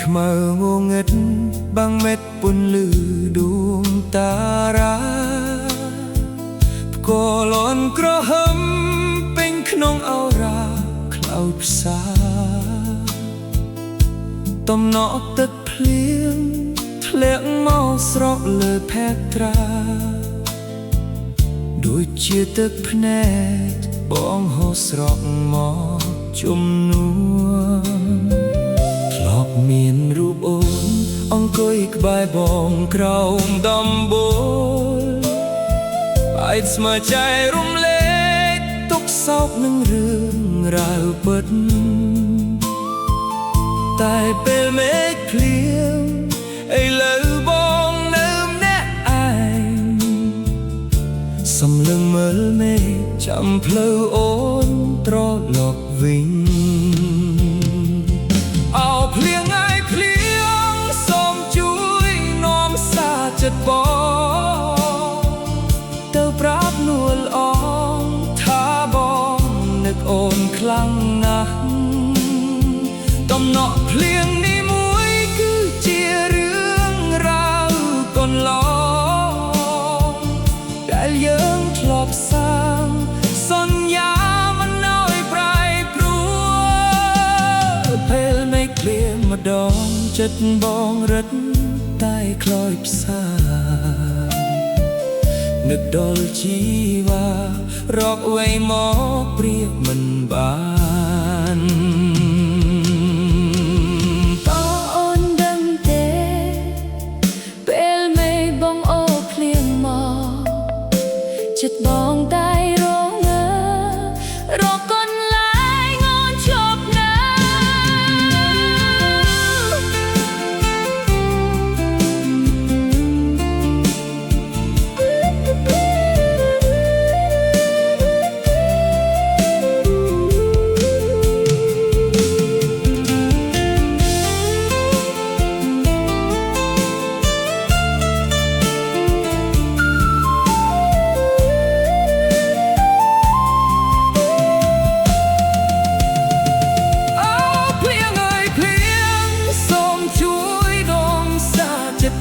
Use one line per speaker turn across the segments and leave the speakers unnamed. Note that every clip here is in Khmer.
ខ្មៅងងឹតបាំងមេតពន្លឺដួងតារាផ្គរលន់ក្រហមពេញក្នុងអរ៉ាក្លោចផ្សាតំណក់ទឹកភ្លៀងធ្លាក់មកស្រកលើផែត្រាដូចជាទឹកភ្នែកបងហូរស្រកមកជំនួមានរូបអូនអង្គុយក្បែរបងក្រោមដំបូលអាចស្មើใจរំលែកទុកសោកនឹងរឿងរ៉ាវពិតតែពេលមេឃភ្លៀងឥឡូវបងនៅម្នាក់ឯងសំលឹងមើលមេឃចាំផ្លូវអូនត្រឡប់វិញភ្លៀងអើយភ្លៀងសូមជួយនាំសារចិត្តបងទៅប្រាប់នួលអងថាបងនឹកអូនខ្លាំងណាស់តំណក់ភ្លៀងនេះមួយគឺជារឿងរ៉ាវកន្លងដែលយើងធ្លាប់សាងសន្យាម្ដងចិត្តបងរឹតតែខ្លោចផ្សានឹកដល់ជីវ៉ារកអ្វីមកព្រៀបមិនបាន
តើអូនដឹងទេពេលមេឃបងអូភ្លៀងមកចិត្តបងតែរងើរកកន្លែងអូនឈប់នៅ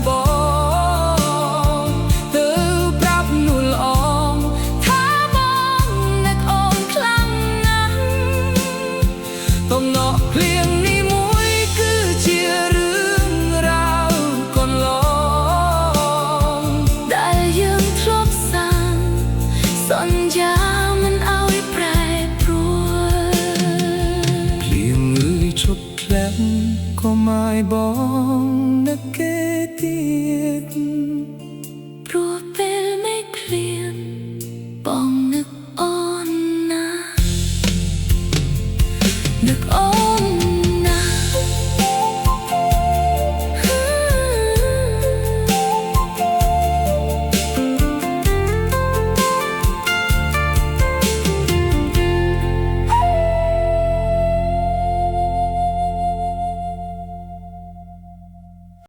បងទៅប្រាប់នួលអងថាបងនឹកអូនខ្លាំងណាស់តំណក់ភ្លៀងនេះមួយគឺជារឿងរ៉ាវកន្លង
ដែលយើងធ្លាប់សាងសន្យាមិនឲ្យប្រែប្រួល
ភ្លៀងអើយឈប់ធ្លាក់ក៏មកបងនឹកគេទៀត
ព្រោះពេលមេឃភ្លៀងបងនឹកអូនណានឹកអូ